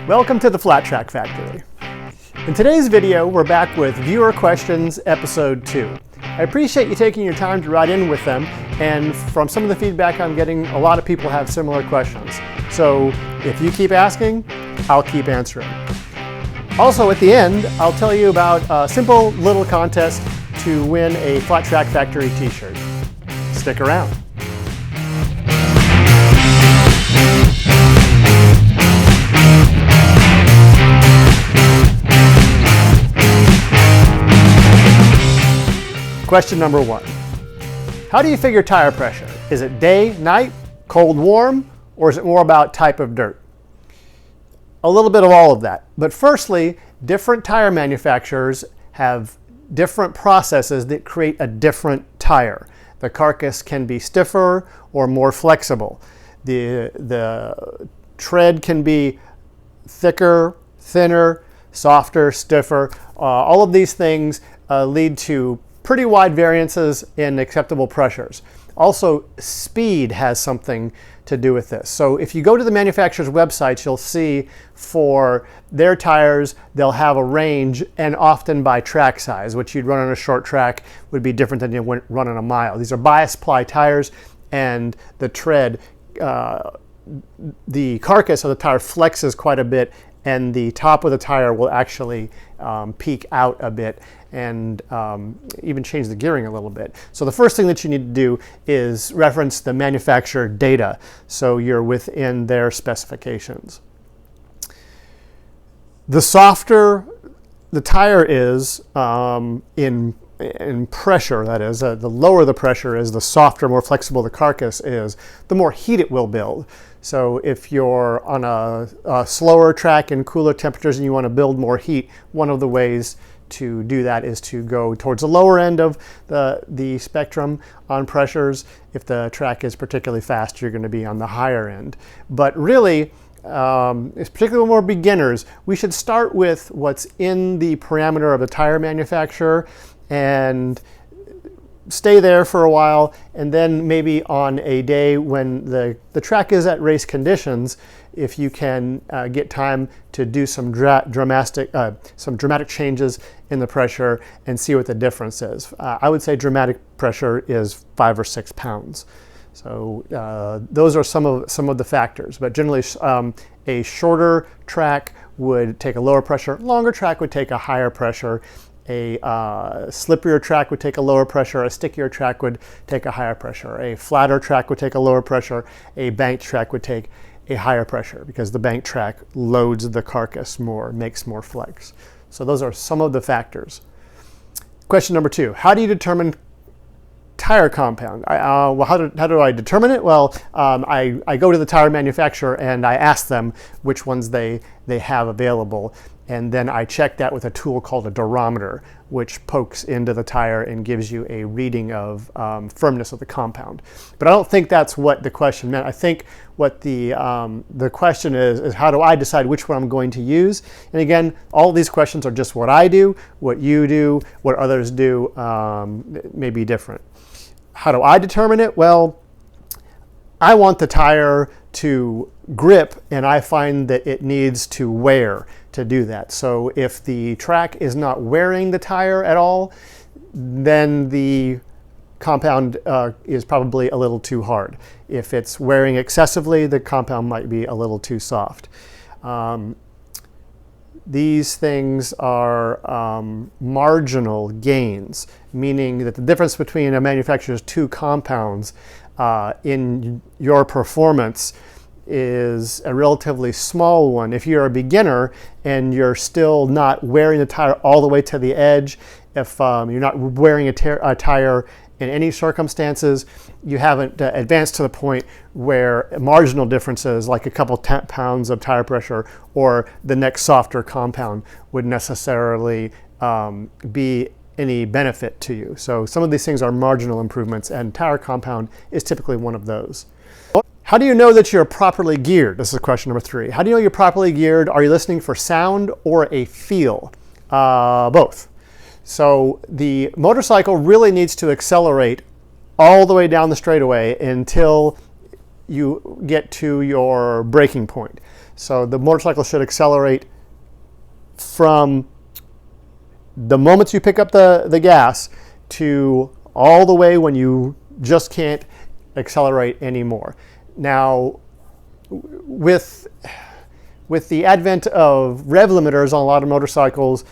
Welcome to the Flat Track Factory. In today's video, we're back with Viewer Questions Episode 2. I appreciate you taking your time to write in with them, and from some of the feedback I'm getting, a lot of people have similar questions. So if you keep asking, I'll keep answering. Also at the end, I'll tell you about a simple little contest to win a Flat Track Factory t-shirt. Stick around. Question number 1. How do you figure tire pressure? Is it day, night, cold, warm, or is it more about type of dirt? A little bit of all of that. But firstly, different tire manufacturers have different processes that create a different tire. The carcass can be stiffer or more flexible. The tread can be thicker, thinner, softer, stiffer. All of these things lead to pretty wide variances in acceptable pressures. Also, speed has something to do with this. So if you go to the manufacturer's websites, you'll see for their tires, they'll have a range, and often by track size, which you'd run on a short track would be different than you would run on a mile. These are bias ply tires, and the tread, the carcass of the tire flexes quite a bit, and the top of the tire will actually peak out a bit and even change the gearing a little bit. So the first thing that you need to do is reference the manufacturer data so you're within their specifications. The softer the tire is in pressure, that is, the lower the pressure is, the softer, more flexible the carcass is, the more heat it will build. So if you're on a slower track in cooler temperatures and you want to build more heat, one of the ways to do that is to go towards the lower end of the spectrum on pressures. If the track is particularly fast, you're going to be on the higher end. But really, it's particularly when we're beginners, we should start with what's in the parameter of the tire manufacturer and stay there for a while, and then maybe on a day when the track is at race conditions, if you can get time to do some dramatic changes in the pressure and see what the difference is. I would say dramatic pressure is 5 or 6 pounds. So those are some of the factors, but generally a shorter track would take a lower pressure, longer track would take a higher pressure. A slippier track would take a lower pressure, a stickier track would take a higher pressure, a flatter track would take a lower pressure, a banked track would take a higher pressure because the banked track loads the carcass more, makes more flex. So those are some of the factors. Question number 2, how do you determine tire compound? Well, how do I determine it? Well, I go to the tire manufacturer and I ask them which ones they have available. And then I check that with a tool called a durometer, which pokes into the tire and gives you a reading of firmness of the compound. But I don't think that's what the question meant. I think what the question is how do I decide which one I'm going to use? And again, all of these questions are just what I do, what you do, what others do may be different. How do I determine it? Well, I want the tire to grip, and I find that it needs to wear to do that. So if the track is not wearing the tire at all, then the compound is probably a little too hard. If it's wearing excessively, the compound might be a little too soft. These things are marginal gains, meaning that the difference between a manufacturer's 2 compounds in your performance is a relatively small one. If you're a beginner and you're still not wearing the tire all the way to the edge, if you're not wearing a tire in any circumstances, you haven't advanced to the point where marginal differences like a couple pounds of tire pressure or the next softer compound would necessarily be any benefit to you. So some of these things are marginal improvements, and tire compound is typically one of those. How do you know that you're properly geared? This is question number 3. How do you know you're properly geared? Are you listening for sound or a feel? Both. So the motorcycle really needs to accelerate all the way down the straightaway until you get to your braking point. So the motorcycle should accelerate from the moment you pick up the gas to all the way when you just can't accelerate anymore. Now, with the advent of rev limiters on a lot of motorcycles,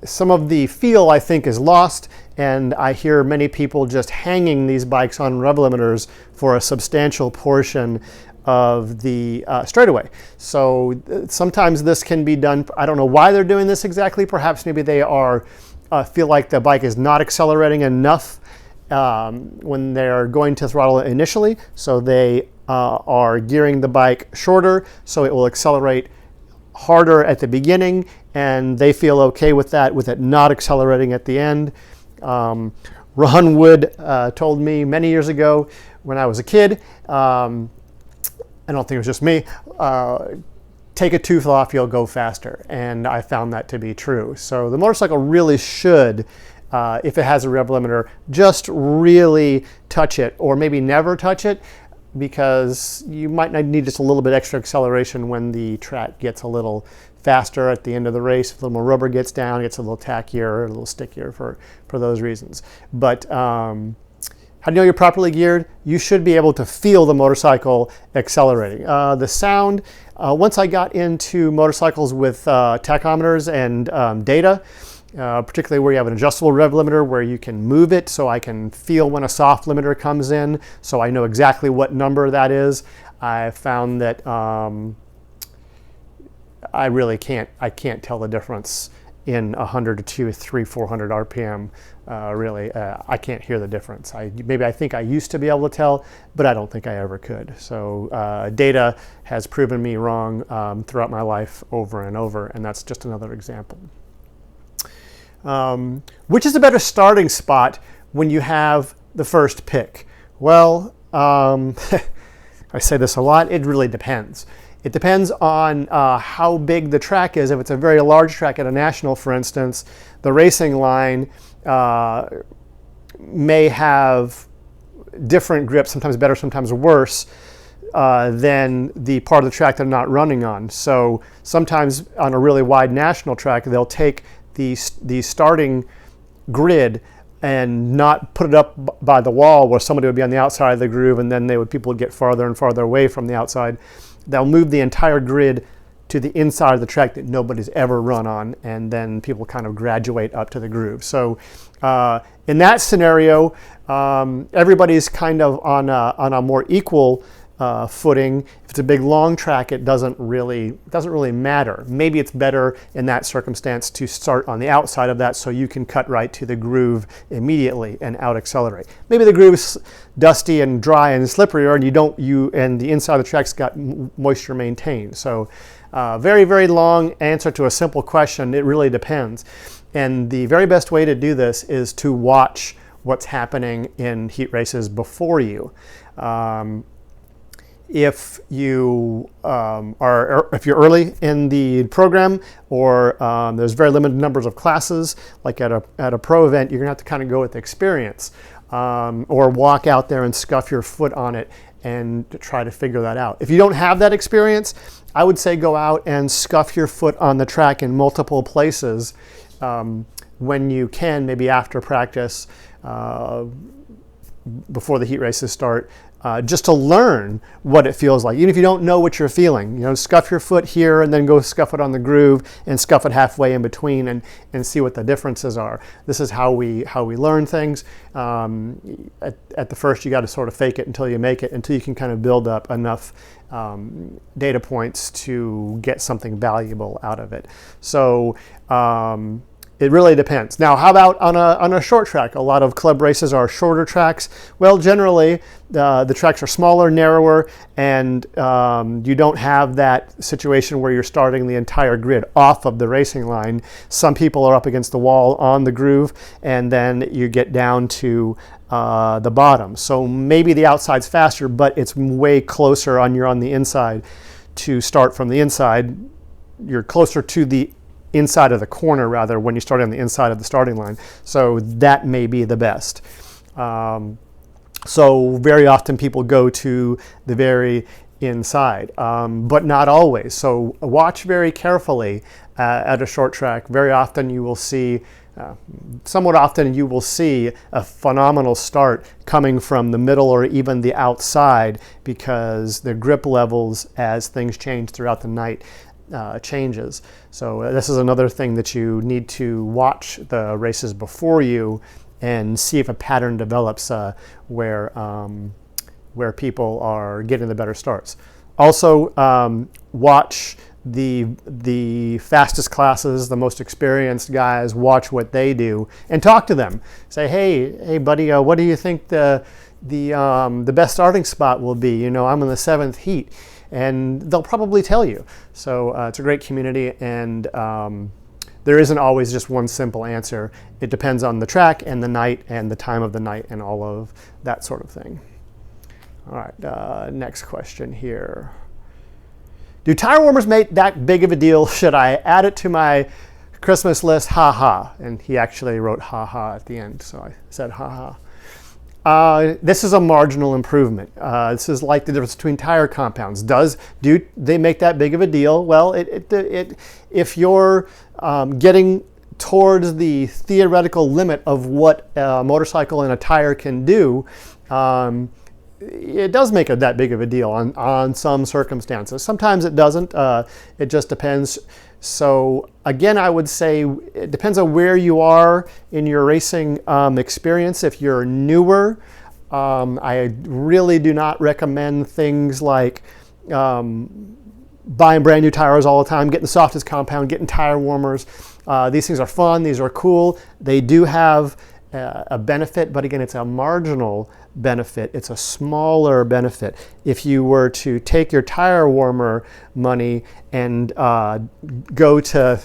some of the feel, I think, is lost, and I hear many people just hanging these bikes on rev limiters for a substantial portion of the straightaway. So sometimes this can be done. I don't know why they're doing this exactly. Perhaps maybe they are feel like the bike is not accelerating enough when they're going to throttle initially, so they are gearing the bike shorter so it will accelerate harder at the beginning, and they feel okay with that, with it not accelerating at the end. Ron Wood told me many years ago when I was a kid, I don't think it was just me, take a tooth off, you'll go faster. And I found that to be true. So the motorcycle really should, if it has a rev limiter, just really touch it, or maybe never touch it, because you might need just a little bit extra acceleration when the track gets a little faster at the end of the race. If a little more rubber gets down, it gets a little tackier, a little stickier for those reasons. But how do you know you're properly geared? You should be able to feel the motorcycle accelerating. The sound, once I got into motorcycles with tachometers and data, particularly where you have an adjustable rev limiter where you can move it so I can feel when a soft limiter comes in, so I know exactly what number that is. I found that I really can't tell the difference in 100 to 200, 300, 400 RPM. Really, I can't hear the difference. Maybe I think I used to be able to tell, but I don't think I ever could. So data has proven me wrong throughout my life over and over, and that's just another example. Which is a better starting spot when you have the first pick? Well, I say this a lot, it really depends. It depends on how big the track is. If it's a very large track at a national, for instance, the racing line may have different grips, sometimes better, sometimes worse, than the part of the track they're not running on. So sometimes on a really wide national track, they'll take the starting grid and not put it up by the wall where somebody would be on the outside of the groove, and then people would get farther and farther away from the outside. They'll move the entire grid to the inside of the track that nobody's ever run on, and then people kind of graduate up to the groove. So in that scenario, everybody's kind of on a more equal footing. If it's a big long track, it doesn't really matter. Maybe it's better in that circumstance to start on the outside of that so you can cut right to the groove immediately and out accelerate. Maybe the groove's dusty and dry and slipperier, and and the inside of the track's got moisture maintained. So very, very long answer to a simple question. It really depends. And the very best way to do this is to watch what's happening in heat races before you. If you're early in the program, or there's very limited numbers of classes, like at a pro event, you're gonna have to kind of go with experience, or walk out there and scuff your foot on it and try to figure that out. If you don't have that experience, I would say go out and scuff your foot on the track in multiple places when you can, maybe after practice, before the heat races start, just to learn what it feels like. Even if you don't know what you're feeling, scuff your foot here and then go scuff it on the groove and scuff it halfway in between and see what the differences are. This is how we learn things. At the first, you got to sort of fake it until you make it, until you can kind of build up enough data points to get something valuable out of it. So it really depends. Now, how about on a short track? A lot of club races are shorter tracks. Well, generally, the tracks are smaller, narrower, and you don't have that situation where you're starting the entire grid off of the racing line. Some people are up against the wall on the groove, and then you get down to the bottom. So maybe the outside's faster, but it's way closer you're on the inside to start from the inside. You're closer to the inside of the corner, rather, when you start on the inside of the starting line. So that may be the best. So very often people go to the very inside, but not always. So watch very carefully at a short track. Very often you will see, somewhat often you will see a phenomenal start coming from the middle or even the outside, because the grip levels as things change throughout the night changes. So this is another thing that you need to watch the races before you and see if a pattern develops where people are getting the better starts. Also, watch the fastest classes, the most experienced guys. Watch what they do and talk to them. Say, hey, buddy, what do you think the best starting spot will be? You know, I'm in the 7th heat, and they'll probably tell you. So it's a great community, and there isn't always just one simple answer. It depends on the track and the night and the time of the night and all of that sort of thing. All right, next question here. Do tire warmers make that big of a deal? Should I add it to my Christmas list? Ha ha. And he actually wrote ha ha at the end, so I said ha ha. This is a marginal improvement. This is like the difference between tire compounds. Do they make that big of a deal? Well, if you're getting towards the theoretical limit of what a motorcycle and a tire can do, it does make that big of a deal on some circumstances. Sometimes it doesn't. It just depends. So again, I would say it depends on where you are in your racing experience. If you're newer, I really do not recommend things like buying brand new tires all the time, getting the softest compound, getting tire warmers. These things are fun. These are cool. They do have a benefit, but again, it's a marginal benefit. It's a smaller benefit. If you were to take your tire warmer money and go to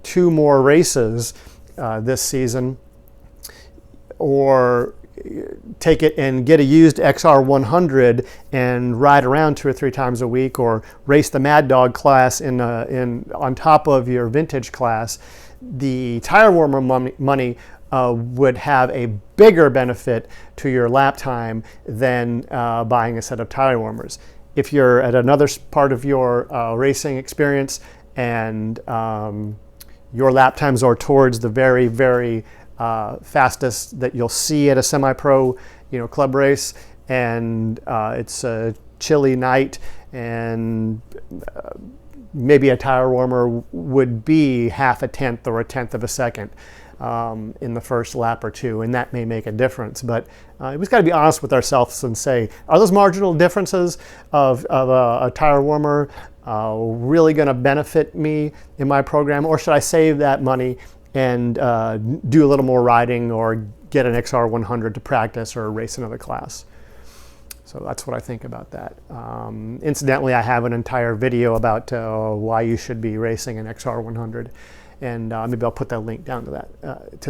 2 more races this season, or take it and get a used XR100 and ride around 2 or 3 times a week, or race the Mad Dog class on top of your vintage class, the tire warmer money would have a bigger benefit to your lap time than buying a set of tire warmers. If you're at another part of your racing experience and your lap times are towards the very, very fastest that you'll see at a semi-pro, club race, and it's a chilly night, and maybe a tire warmer would be 1/2 a tenth or 1/10 of a second in the first lap or 2, and that may make a difference. But we've got to be honest with ourselves and say, are those marginal differences of a tire warmer really going to benefit me in my program, or should I save that money and do a little more riding or get an XR100 to practice or race another class? So that's what I think about that. Incidentally, I have an entire video about why you should be racing an XR100. And maybe I'll put that link down to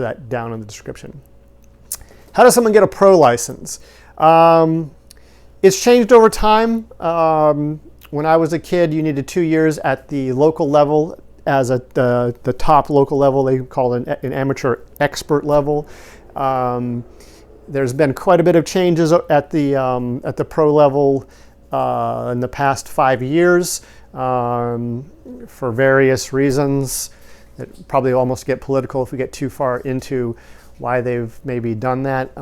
that down in the description. How does someone get a pro license? It's changed over time. When I was a kid, you needed 2 years at the local level as the top local level. They call it an amateur expert level. There's been quite a bit of changes at the pro level in the past 5 years for various reasons. It probably almost get political if we get too far into why they've maybe done that.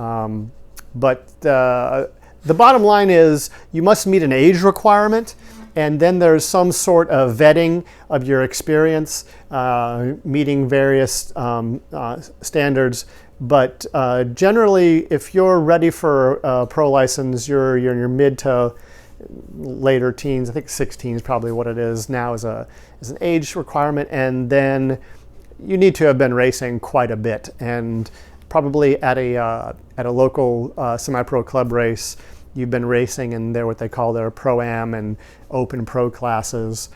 But the bottom line is you must meet an age requirement, and then there's some sort of vetting of your experience, meeting various standards. But generally, if you're ready for a pro license, you're in your mid to later teens. I think 16 is probably what it is now as an age requirement, and then you need to have been racing quite a bit, and probably at a local semi-pro club race, you've been racing in what they call their pro-am and open pro classes,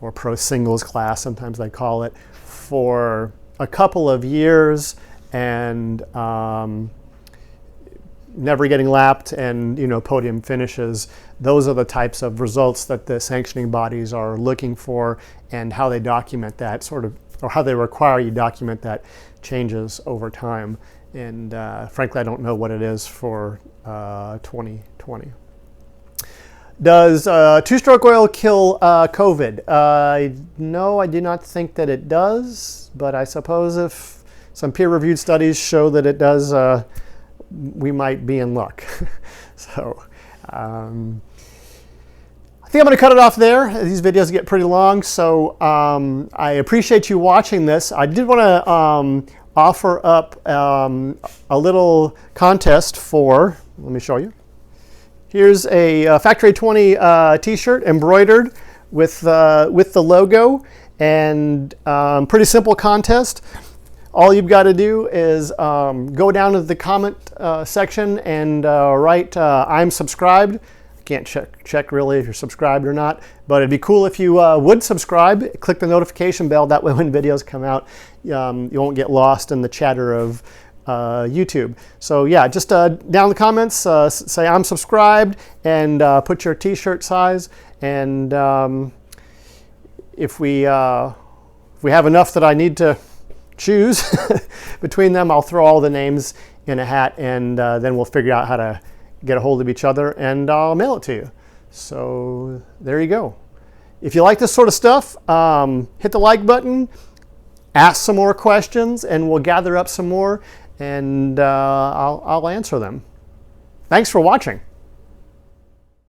or pro singles class, sometimes they call it, for a couple of years, and never getting lapped, and podium finishes. Those are the types of results that the sanctioning bodies are looking for, and how they document that or how they require you document that changes over time. And frankly, I don't know what it is for 2020. Does two-stroke oil kill COVID? No, I do not think that it does, but I suppose if some peer-reviewed studies show that it does, we might be in luck. So I think I'm going to cut it off there. These videos get pretty long, so I appreciate you watching this. I did want to offer up a little contest for, let me show you. Here's a Factory 20 t-shirt embroidered with the logo, and pretty simple contest. All you've got to do is go down to the comment section and write I'm subscribed. Can't check really if you're subscribed or not, but it'd be cool if you would subscribe. Click the notification bell, that way when videos come out you won't get lost in the chatter of YouTube. So yeah, just down in the comments say I'm subscribed and put your t-shirt size, and if we have enough that I need to choose between them, I'll throw all the names in a hat, and then we'll figure out how to get a hold of each other, and I'll mail it to you. So there you go. If you like this sort of stuff, hit the like button, ask some more questions, and we'll gather up some more, and I'll answer them. Thanks for watching.